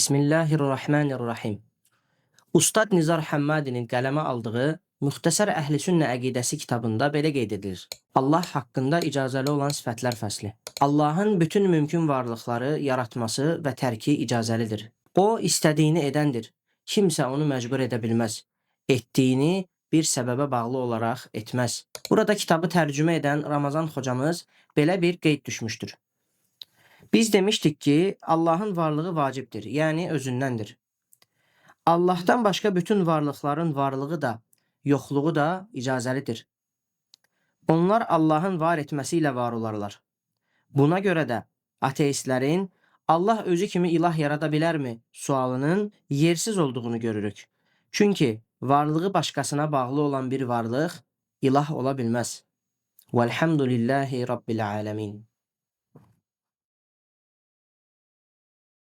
Bismillahirrahmanirrahim. Ustad Nizar Həmmədinin qələmə aldığı Müxtəsər Əhlüsünnə əqidəsi kitabında belə qeyd edilir. Allah haqqında icazəli olan sifətlər fəsli. Allahın bütün mümkün varlıqları yaratması və tərki icazəlidir. O, istədiyini edəndir. Kimsə onu məcbur edə bilməz. Etdiyini bir səbəbə bağlı olaraq etməz. Burada kitabı tərcümə edən Ramazan hocamız belə bir qeyd düşmüşdür. Biz demişdik ki, Allahın varlığı vacibdir, yəni özündəndir. Allahdan başqa bütün varlıqların varlığı da, yoxluğu da icazəlidir. Onlar Allahın var etməsi ilə var olarlar. Buna görə də ateistlərin Allah özü kimi ilah yarada bilərmi sualının yersiz olduğunu görürük. Çünki varlığı başqasına bağlı olan bir varlıq ilah ola bilməz. Velhamdülillahi Rabbil alemin.